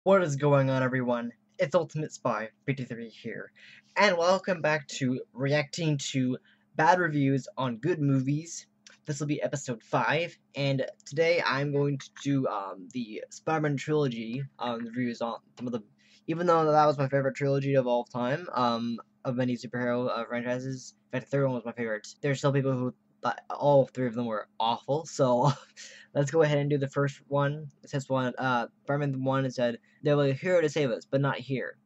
What is going on, everyone? It's Ultimate Spy 53 here, and welcome back to reacting to bad reviews on good movies. This will be episode 5, and today I'm going to do the Spider-Man trilogy reviews on some of the. Even though that was my favorite trilogy of all time, of many superhero franchises. In fact, the third one was my favorite. There's still people who thought all three of them were awful, so let's go ahead and do the first one. This one, Spider-Man 1 said, "There will be a hero to save us, but not here.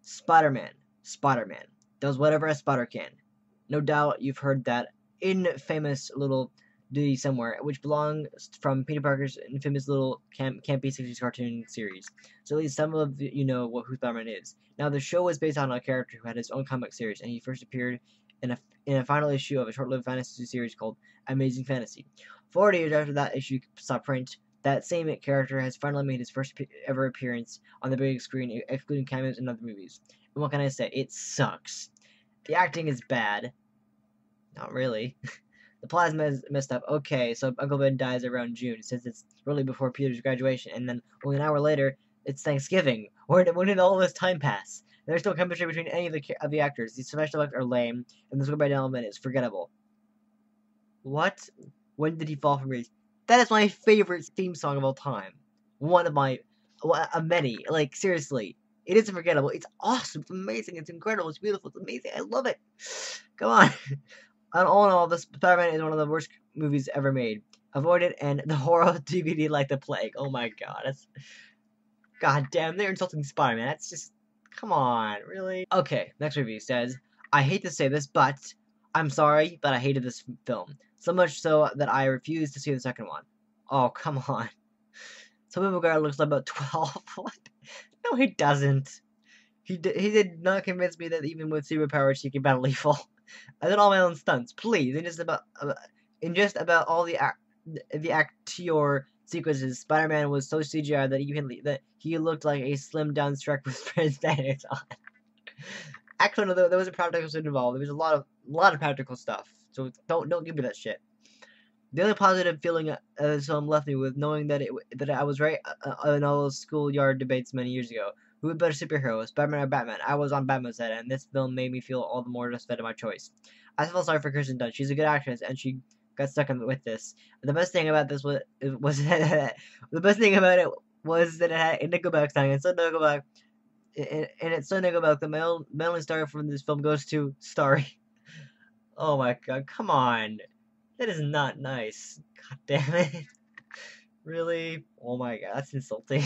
Spider-Man, Spider-Man, does whatever a spider can." No doubt you've heard that infamous little ditty somewhere, which belongs from Peter Parker's infamous little campy 60s cartoon series. So at least some of you know who Spider-Man is. Now, the show was based on a character who had his own comic series, and he first appeared in a final issue of a short-lived fantasy series called Amazing Fantasy. 40 years after that issue saw print, that same character has finally made his first ever appearance on the big screen, excluding cameos in other movies. And what can I say? It sucks. The acting is bad. Not really. The plot is messed up. Okay, so Uncle Ben dies around June, since it's really before Peter's graduation, and then only an hour later, it's Thanksgiving. When did all this time pass? There's no chemistry between any of the actors. The special effects are lame, and the story element is forgettable. What? When did he fall from grace? That is my favorite theme song of all time. One of my, many. Like, seriously. It is unforgettable. It's awesome. It's amazing. It's incredible. It's beautiful. It's amazing. I love it. Come on. All in all, this Spider-Man is one of the worst movies ever made. Avoid it and the horror DVD like the plague. Oh my god. God damn, they're insulting Spider-Man. That's just... Come on, really? Okay, next review says, "I hate to say this, but I'm sorry, but I hated this film. So much so that I refuse to see the second one." Oh, come on. Tobey Maguire looks like about 12. What? No, he doesn't. He did not convince me that even with superpowers he can battle evil. I did all my own stunts. Please, in just about all the actor sequences, Spider-Man was so CGI that he looked like a slimmed down Shrek with prosthetics on. Actually, no, there was a practical stuff involved. There was a lot of practical stuff. So don't give me that shit. The only positive feeling this film left me with knowing that I was right in all those schoolyard debates many years ago. Who would better superheroes, Spider-Man or Batman? I was on Batman's side, and this film made me feel all the more justified in my choice. I felt sorry for Kirsten Dunst. She's a good actress, and she got stuck with this. The best thing about this was that the best thing about it was that it had a Nickelback song, and so Nickelback, and it's so Nickelback. The only star from this film goes to Starry. Oh my god, come on. That is not nice. God damn it. Really? Oh my god, that's insulting.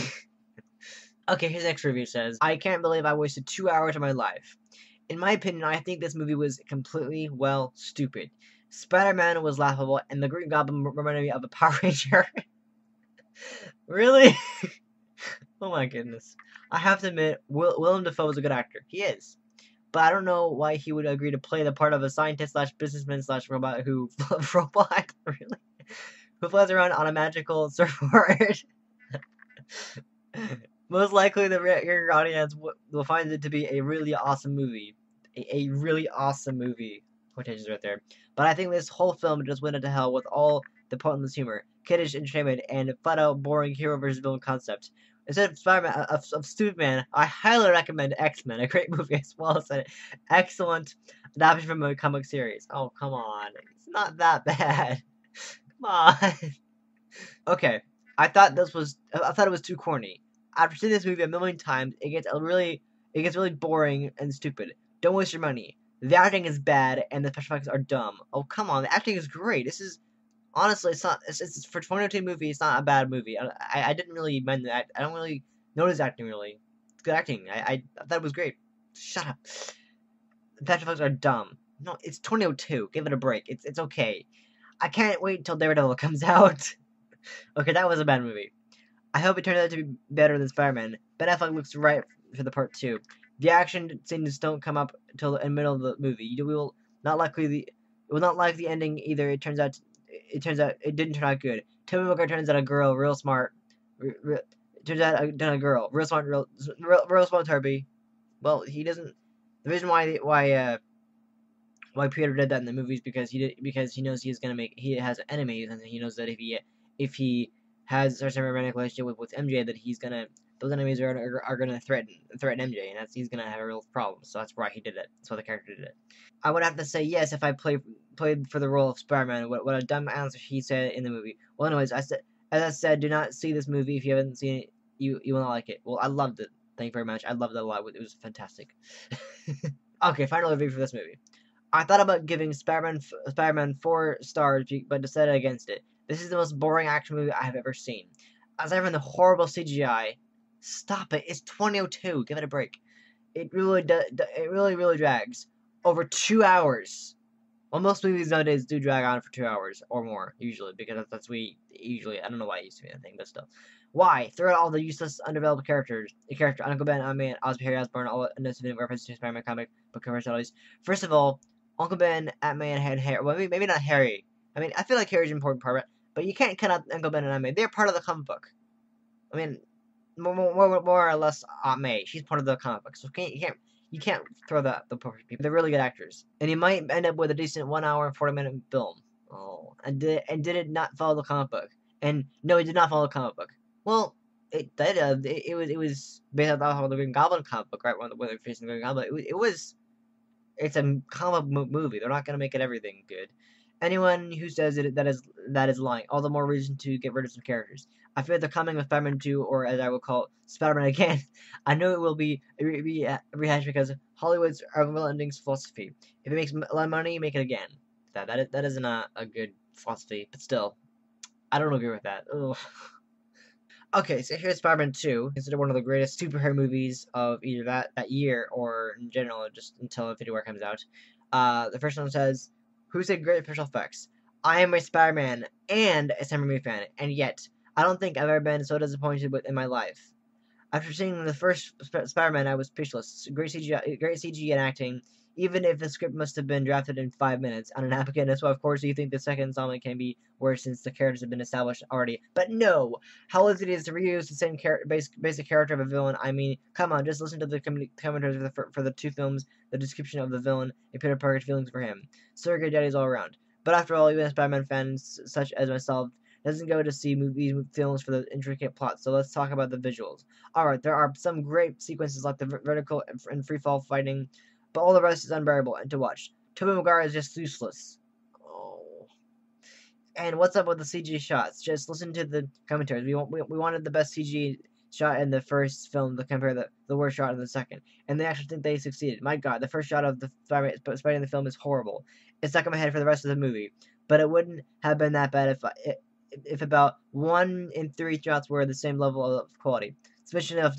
Okay, his next review says, "I can't believe I wasted 2 hours of my life. In my opinion, I think this movie was completely, well, stupid. Spider-Man was laughable, and the Green Goblin reminded me of a Power Ranger." Really? Oh my goodness. I have to admit, Willem Dafoe is a good actor. He is. But I don't know why he would agree to play the part of a scientist slash businessman slash robot who really, who flies around on a magical surfboard. Most likely, the younger audience will find it to be a really awesome movie, a really awesome movie. Quotations right there. But I think this whole film just went into hell with all the pointless humor, kiddish entertainment, and flat out boring hero versus villain concept. Instead of Spider-Man, of Stupid Man, I highly recommend X-Men, a great movie as well as an excellent adaptation from a comic series. Oh, come on. It's not that bad. Come on. Okay, I thought it was too corny. After seeing this movie a million times, it gets really boring and stupid. Don't waste your money. The acting is bad and the special effects are dumb. Oh, come on, the acting is great. This is... Honestly, it's for 2022 movie. It's not a bad movie. I didn't really mind that. I don't really notice acting really. It's good acting. I thought it was great. Shut up. The special effects are dumb. No, it's 2002. Give it a break. It's okay. I can't wait until Daredevil comes out. Okay, that was a bad movie. I hope it turns out to be better than Spider-Man. Ben Affleck looks right for the part 2. The action scenes don't come up until the middle of the movie. You will not like the ending either. It turns out it didn't turn out good. Tobey Maguire turns out a girl, real smart. Turns out a girl, real smart, real smart Toby. Well, he doesn't. The reason why Peter did that in the movies because he knows he has enemies, and he knows that if he has such a romantic relationship with MJ, that he's gonna those enemies are gonna threaten MJ, and he's gonna have a real problem. So that's why he did it. That's why the character did it. I would have to say yes if I played for the role of Spider-Man. What a dumb answer he said in the movie. Well, anyways, as I said, do not see this movie if you haven't seen it. You will not like it. Well, I loved it. Thank you very much. I loved it a lot. It was fantastic. Okay, final review for this movie. I thought about giving Spider-Man 4 stars, but decided against it. This is the most boring action movie I have ever seen. Aside from the horrible CGI, stop it. It's 2002. Give it a break. It really it really drags over 2 hours. Well, most movies nowadays do drag on for 2 hours or more, usually, because that's we usually. I don't know why it used to be a thing, but still. Why? Throw out all the useless, undeveloped characters. The character Uncle Ben, Aunt May, Osborn, Harry Osborn, all unnecessary references to Spider-Man comic book personalities. First of all, Uncle Ben, Aunt May, and Harry. Well, maybe not Harry. I mean, I feel like Harry's an important part, but you can't cut out Uncle Ben and Aunt May. They're part of the comic book. I mean, more or less Aunt May. She's part of the comic book, so you can't throw the perfect people. They're really good actors, and you might end up with a decent 1 hour and 40-minute film. Oh, and did it not follow the comic book? And no, it did not follow the comic book. Well, it did. It was based off the Green Goblin comic book, right? When they're facing the Green Goblin, it's a comic movie. They're not gonna make it everything good. Anyone who says that is lying. All the more reason to get rid of some characters. I fear the coming of Spider-Man 2, or as I will call it, Spider-Man again. I know it will be rehashed because Hollywood's unrelenting philosophy. If it makes a lot of money, make it again. That isn't a good philosophy, but still, I don't agree with that. Ugh. Okay, so here's Spider-Man 2, considered one of the greatest superhero movies of either that year or in general, just until Infinity War comes out. The first one says, "Who said great special effects? I am a Spider-Man and a Sam Raimi fan, and yet I don't think I've ever been so disappointed in my life. After seeing the first Spider-Man, I was speechless. Great CG and acting, even if the script must have been drafted in 5 minutes on a napkin. So of course you think the second installment can be worse since the characters have been established already. But no! How easy it is to reuse the same basic character of a villain. I mean, come on, just listen to the commentaries for the 2 films, the description of the villain, and Peter Parker's feelings for him. Surrogate daddies all around. But after all, even Spider-Man fans such as myself doesn't go to see these films for the intricate plot, so let's talk about the visuals. Alright, there are some great sequences like the vertical and free-fall fighting, but all the rest is unbearable and to watch. Tobey Maguire is just useless. Oh. And what's up with the CG shots? Just listen to the commentaries. We wanted the best CG shot in the first film to compare the worst shot in the second, and they actually think they succeeded. My god, the first shot of the Spider in the film is horrible. It's stuck in my head for the rest of the movie, but it wouldn't have been that bad if about 1 in 3 shots were the same level of quality. Sufficient enough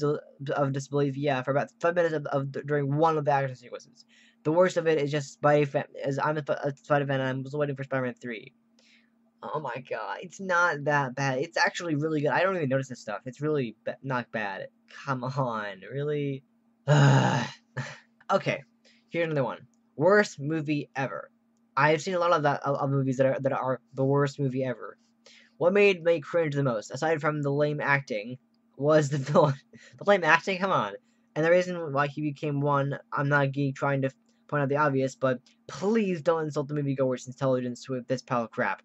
of disbelief, yeah, for about 5 minutes during one of the action sequences. The worst of it is just Spidey fan, as I'm a Spidey fan and I was waiting for Spider-Man 3. Oh my god, it's not that bad. It's actually really good. I don't even notice this stuff. It's really not bad. Come on, really? Okay, here's another one. Worst movie ever. I've seen a lot of movies that are the worst movie ever. What made me cringe the most, aside from the lame acting, was the villain. The lame acting? Come on. And the reason why he became one, I'm not trying to point out the obvious, but please don't insult the moviegoer's intelligence with this pile of crap.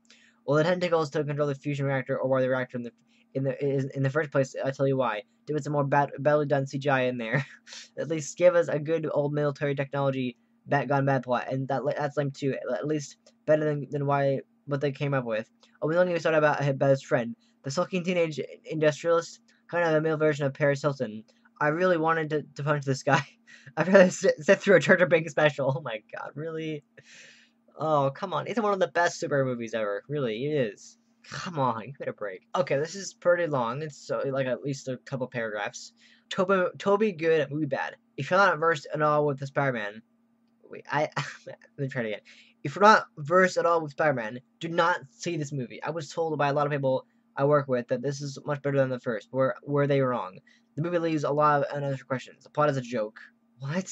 Well, the tentacles to control the fusion reactor or why the reactor in the first place, I'll tell you why. There was some more badly done CGI in there. At least give us a good old military technology gone bad plot, and that's lame too. At least better than what they came up with. Oh, we don't even start about his best friend, the sulking teenage industrialist, kind of a male version of Paris Hilton. I really wanted to punch this guy. I'd rather sit through a Charter Bank special. Oh my god, really? Oh, come on. It's one of the best superhero movies ever. Really, it is. Come on, give it a break. Okay, this is pretty long. It's like at least a couple paragraphs. Toby good, movie bad. If you're not versed at all with the Spider-Man, wait, let me try it again. If you're not versed at all with Spider-Man, do not see this movie. I was told by a lot of people I work with that this is much better than the first. Were they wrong? The movie leaves a lot of unanswered questions. The plot is a joke. What?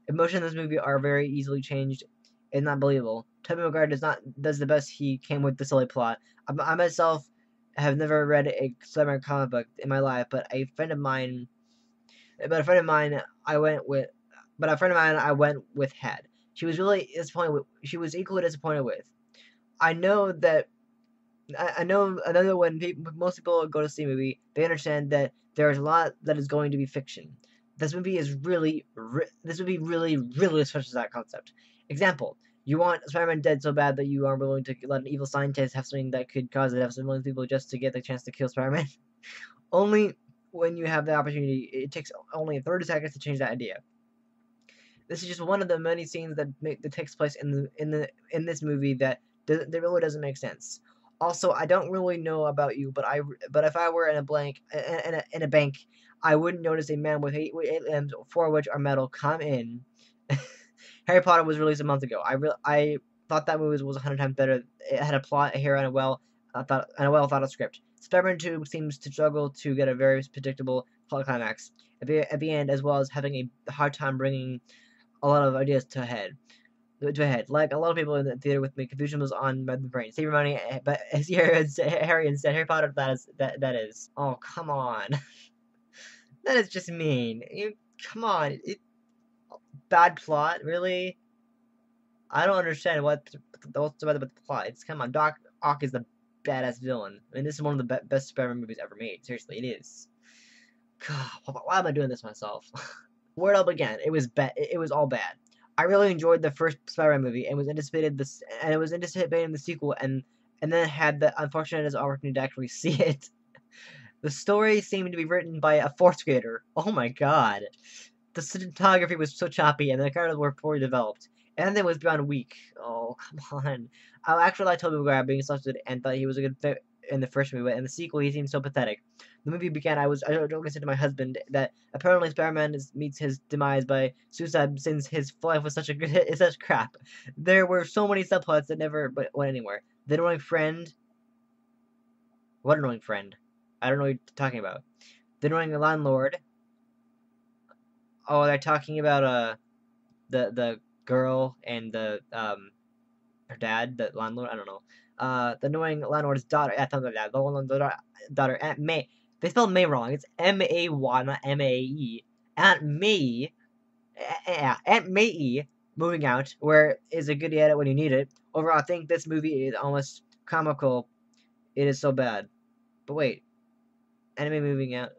Emotions in this movie are very easily changed and not believable. Tobey Maguire does the best he can with the silly plot. I myself have never read a Spider-Man comic book in my life, but a friend of mine I went with had. She was really disappointed with. She was equally disappointed with. I know that when most people go to see a movie, they understand that there's a lot that is going to be fiction. This movie is this movie really stretches that concept. Example: you want Spider-Man dead so bad that you are willing to let an evil scientist have something that could cause the death of millions of people just to get the chance to kill Spider-Man. Only when you have the opportunity, it takes only 30 seconds to change that idea. This is just one of the many scenes that takes place in this movie that really doesn't make sense. Also, I don't really know about you, but if I were in a bank, I wouldn't notice a man with eight limbs, four of which are metal, come in. Harry Potter was released a month ago. I thought that movie was 100 times better. It had a plot, a hero, and a well thought out script. Spider-Man 2 seems to struggle to get a very predictable plot climax at the end, as well as having a hard time bringing a lot of ideas to a head. Like a lot of people in the theater with me, confusion was on my brain. Save your money, but Harry instead. Harry Potter, that is. Oh, come on. That is just mean. Come on. Bad plot, really? I don't understand what's about the plot. It's, come on, Doc Ock is the badass villain. I mean, this is one of the best Spider-Man movies ever made. Seriously, it is. God, why am I doing this myself? Where it all began, it was it was all bad. I really enjoyed the first Spider-Man movie and was anticipating the sequel, and then had the unfortunate opportunity to actually see it. The story seemed to be written by a fourth grader. Oh my god. The cinematography was so choppy, and the characters were poorly developed. And it was beyond weak. Oh, come on. I actually liked Tobey Maguire being selected and thought he was a good fit in the first movie, but in the sequel he seemed so pathetic. The movie began, I listened to my husband that apparently Spider-Man meets his demise by suicide since his life was such crap. There were so many subplots that never went anywhere. The annoying friend. What annoying friend? I don't know what you're talking about. The annoying landlord. Oh, they're talking about the girl and the her dad, the landlord. I don't know. The annoying landlord's daughter. The landlord's daughter, Aunt May. They spelled May wrong. It's M-A-Y, not M-A-E. Aunt May. Yeah, Aunt May moving out, where is a good edit when you need it. Overall, I think this movie is almost comical. It is so bad. But wait, anime moving out.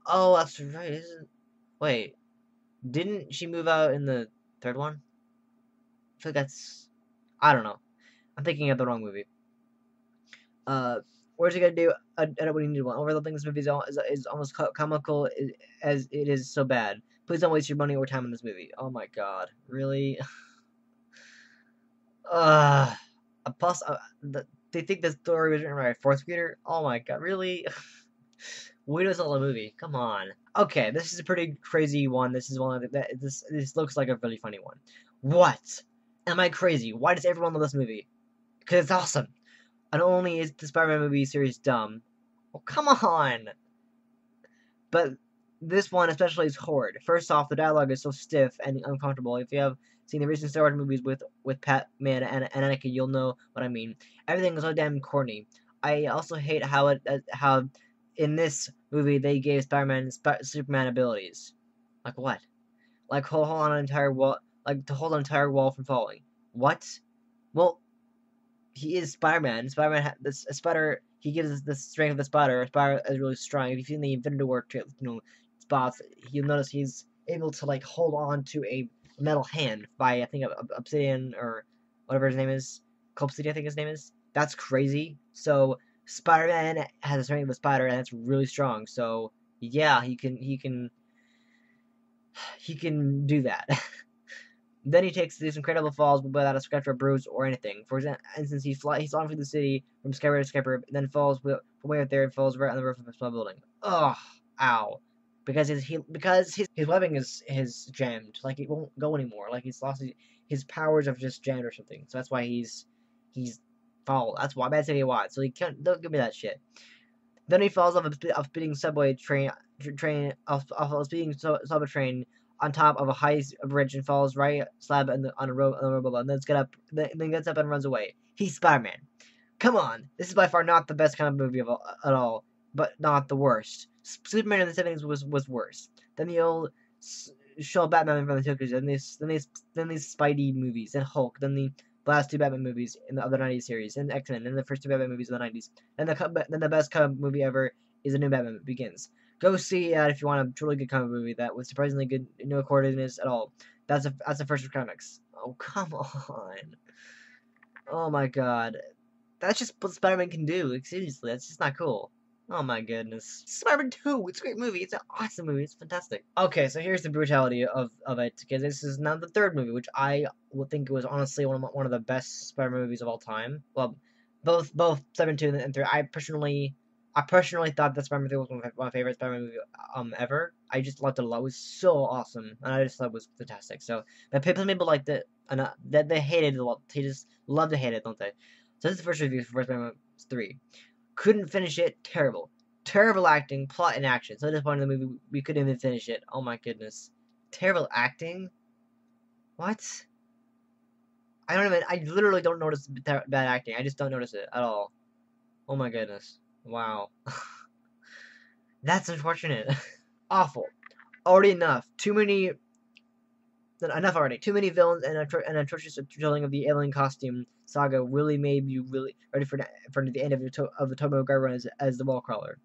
Oh, that's right. Isn't wait? Didn't she move out in the third one? I feel like that's. I don't know. I'm thinking of the wrong movie. Where's he gonna do what he needed one? Overall, I think this movie is almost comical as it is so bad. Please don't waste your money or time on this movie. Oh my god, really? Plus, they think the story was written by a fourth grader. Oh my god, really? Wait till the movie. Come on. Okay, this is a pretty crazy one. This is one that this looks like a really funny one. What? Am I crazy? Why does everyone love this movie? Because it's awesome. And only is the Spider-Man movie series dumb. Oh, come on! But this one especially is horrid. First off, the dialogue is so stiff and uncomfortable. If you have seen the recent Star Wars movies with Pat-Man and Anakin, you'll know what I mean. Everything is so damn corny. I also hate how in this movie they gave Spider-Man Superman abilities. Like what? Like hold on an entire wall, like to hold an entire wall from falling. What? Well, he is Spider-Man. Spider-Man, a spider. He gives the strength of the spider. A spider is really strong. If you've seen the Infinity War, spots, you'll notice he's able to like hold on to a metal hand by I think Obsidian or whatever his name is. Obsidian, I think his name is. That's crazy. So Spider-Man has the strength of a spider, and that's really strong. So yeah, he can do that. Then he takes these incredible falls without a scratch or bruise or anything. For instance, he's flying through the city from skyscraper to skyscraper, then falls from way up there and falls right on the roof of a small building. Ugh, ow. Because his webbing is jammed. Like it won't go anymore. Like he's lost his powers have just jammed or something. So that's why he's fall. That's why bad city wide. So he can't. Don't give me that shit. Then he falls off a speeding subway train off a speeding subway train on top of a high bridge and falls right slab on a road below, and then gets up and runs away. He's Spider-Man. Come on, this is by far not the best kind of movie at all, but not the worst. Superman in the 70s was worse. Then the old show Batman from the 2000s, then these Spidey movies, then Hulk, then the last two Batman movies in the other 90s series, and X-Men, and the first two Batman movies in the 90s. And then the best comic movie ever is the new Batman Begins. Go see that if you want a truly good comic movie that was surprisingly good, no coordinates at all. That's a first of comics. Oh, come on. Oh my god. That's just what Spider-Man can do. Like, seriously, that's just not cool. Oh my goodness. Spider-Man 2, it's a great movie. It's an awesome movie. It's fantastic. Okay, so here's the brutality of it, because this is now the third movie, which I would think was honestly one of the best Spider-Man movies of all time. Well, both Spider-Man 2 and 3. I personally thought that Spider-Man 3 was one of my favorite Spider-Man movie ever. I just loved it a lot. It was so awesome, and I just thought it was fantastic. So, but people liked it, and that they hated it a lot. They just love to hate it, don't they? So this is the first review for Spider-Man 3. Couldn't finish it. Terrible. Terrible acting, plot, and action. So disappointed in the movie, we couldn't even finish it. Oh my goodness. Terrible acting? What? I literally don't notice bad acting. I just don't notice it at all. Oh my goodness. Wow. That's unfortunate. Awful. Already enough. Enough already. Too many villains and an atrocious telling of the alien costume saga really made you really ready for the end of the Tobey Maguire run as the wall crawler.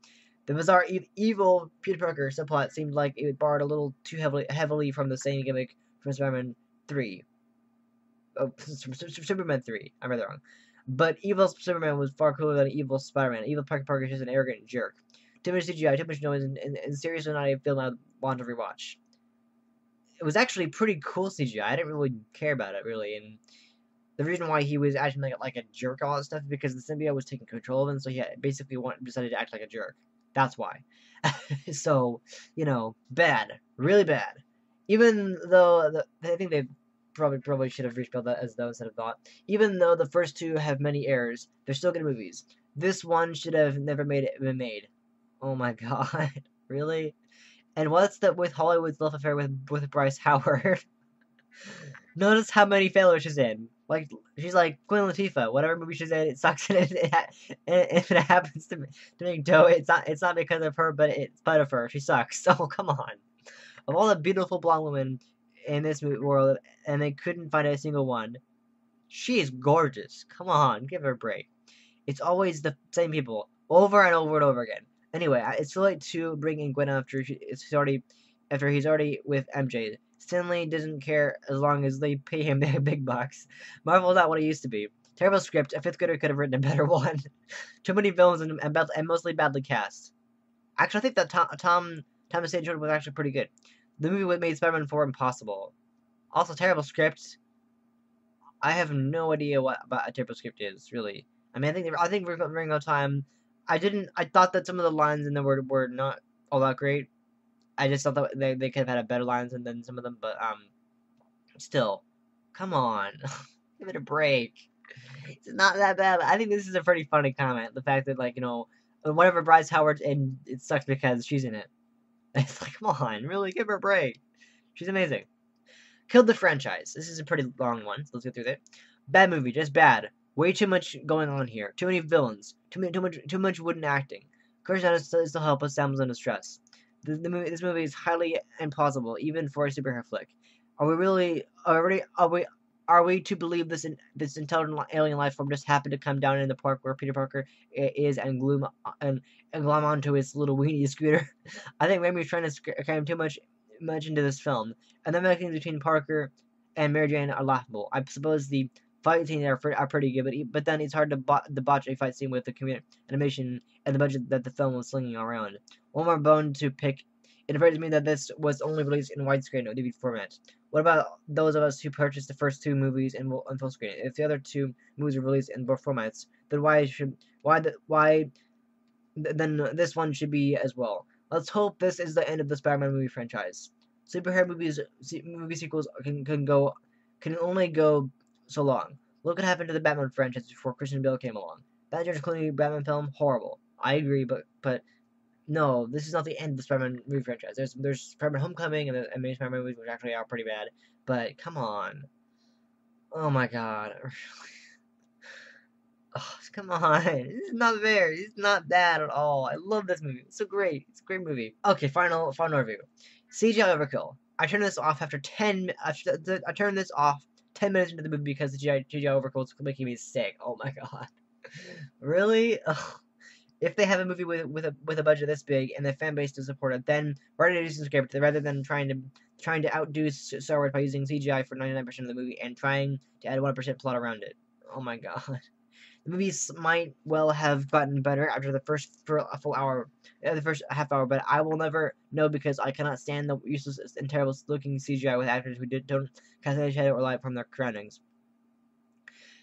The bizarre evil Peter Parker subplot seemed like it borrowed a little too heavily from the same gimmick from Spider-Man 3. Oh, Superman 3. I'm rather wrong. But evil Superman was far cooler than evil Spider-Man. Evil Parker is just an arrogant jerk. Too much CGI, too much noise, and seriously not a film I want to rewatch. It was actually pretty cool CGI. I didn't really care about it, really, and the reason why he was acting like a jerk all that stuff is because the symbiote was taking control of him, so he basically decided to act like a jerk. That's why. So, bad. Really bad. Even though, I think they probably should have respelled that as though instead of thought. Even though the first two have many errors, they're still good movies. This one should have never been made. Oh my god. Really? And what's with Hollywood's love affair with Bryce Howard? Notice how many failures she's in. Like, she's like Queen Latifah. Whatever movie she's in, it sucks, and if it happens to make dough, it's not because of her, but it's part of her. She sucks. So come on. Of all the beautiful blonde women in this world, and they couldn't find a single one, she is gorgeous. Come on, give her a break. It's always the same people, over and over and over again. Anyway, it's too late to bring in Gwen after he's already with MJ. Stanley doesn't care as long as they pay him their big bucks. Marvel's not what it used to be. Terrible script. A fifth grader could have written a better one. Too many villains and mostly badly cast. Actually, I think that Thomas St. Jordan was actually pretty good. The movie made Spider-Man 4 impossible. Also, terrible script. I have no idea what about a terrible script is, really. I mean, I think we're running out of time. I thought that some of the lines in the were not all that great. I just thought that they could have had a better lines than some of them, but still, come on, give it a break. It's not that bad. I think this is a pretty funny comment. The fact that whatever Bryce Howard's in, it sucks because she's in it. It's like, come on, really, give her a break. She's amazing. Killed the franchise. This is a pretty long one, so let's get through that. Bad movie, just bad. Way too much going on here. Too many villains. Too much wooden acting. Courage is to help us damsel in distress. This movie is highly implausible, even for a superhero flick. Are we to believe this intelligent alien life form just happened to come down in the park where Peter Parker is and glom onto his little weenie scooter? I think Raimi's trying to cram too much into this film, and the mechanisms between Parker and Mary Jane are laughable. I suppose the fight scenes are pretty good, but then it's hard to botch a fight scene with the computer animation and the budget that the film was slinging around. One more bone to pick. It occurs to me that this was only released in widescreen or DVD format. What about those of us who purchased the first two movies in full screen? If the other two movies are released in both formats, then then this one should be as well. Let's hope this is the end of the Spider-Man movie franchise. Superhero movie sequels can only go so long. Look what happened to the Batman franchise before Christian Bale came along. That George Clooney Batman film, horrible. I agree, but no, this is not the end of the Spider-Man movie franchise. There's Spider-Man Homecoming and the Amazing Spider-Man movies, which actually are pretty bad. But come on, oh my god, oh, come on, this is not fair. It's not bad at all. I love this movie. It's so great. It's a great movie. Okay, final review. CGI overkill. I turned this off after 10. I turned this off 10 minutes into the movie because the CGI overkill was making me sick. Oh my god, really? Ugh. if they have a movie with a budget this big and the fan base to support it, then write a decent script rather than trying to outdo Star Wars by using CGI for 99% of the movie and trying to add 1% plot around it. Oh my god. The movies might well have gotten better after the first for a full hour, the first half hour, but I will never know because I cannot stand the useless and terrible looking CGI with actors who don't cast their head or light from their surroundings.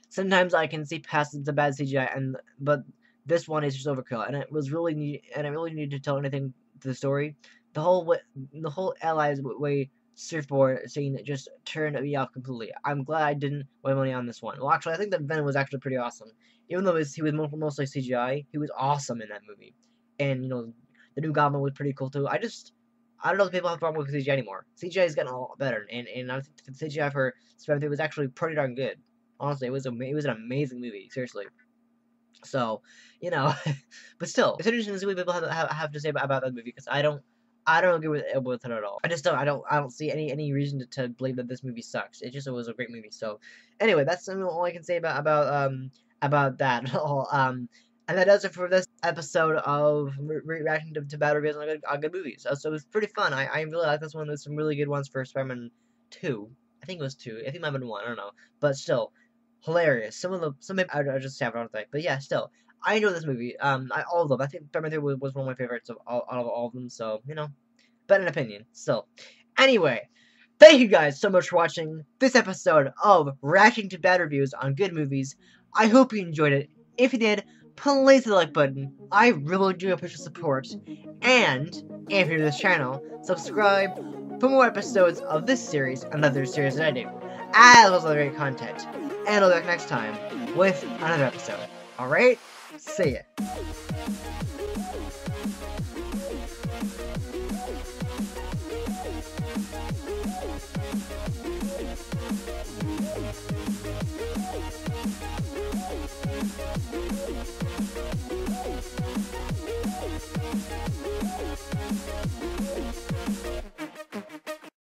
Sometimes I can see past the bad CGI, but this one is just overkill, and it really needed to tell anything to the story. The whole Allies way surfboard scene just turned me off completely. I'm glad I didn't waste money on this one. Well, actually, I think that Venom was actually pretty awesome. Even though he was mostly CGI, he was awesome in that movie. And, the new Goblin was pretty cool, too. I don't know if people have a problem with CGI anymore. CGI is getting a lot better, and I think the CGI for Spider-Man 3 was actually pretty darn good. Honestly, it was an amazing movie, seriously. So, but still, it's interesting to see what people have to say about that movie, because I don't agree with it at all. I don't see any reason to believe that this movie sucks. It was a great movie. So, anyway, that's all I can say about that. And that does it for this episode of reacting to bad reviews on good movies. So it was pretty fun. I really like this one. There's some really good ones for Spider-Man 2. I think it was 2. I think it might have been 1. I don't know. But still, hilarious. Some I just have on thing. But yeah, still, I enjoyed this movie. All of them. I think Spider-Man 3 was one of my favorites out of all of them. So, but an opinion. Still. Anyway, thank you guys so much for watching this episode of reacting to bad reviews on good movies. I hope you enjoyed it. If you did, please hit the like button. I really do appreciate support. And if you're new to this channel, subscribe for more episodes of this series and other series that I do, as well as other great content. And I'll be back next time with another episode. Alright? See ya.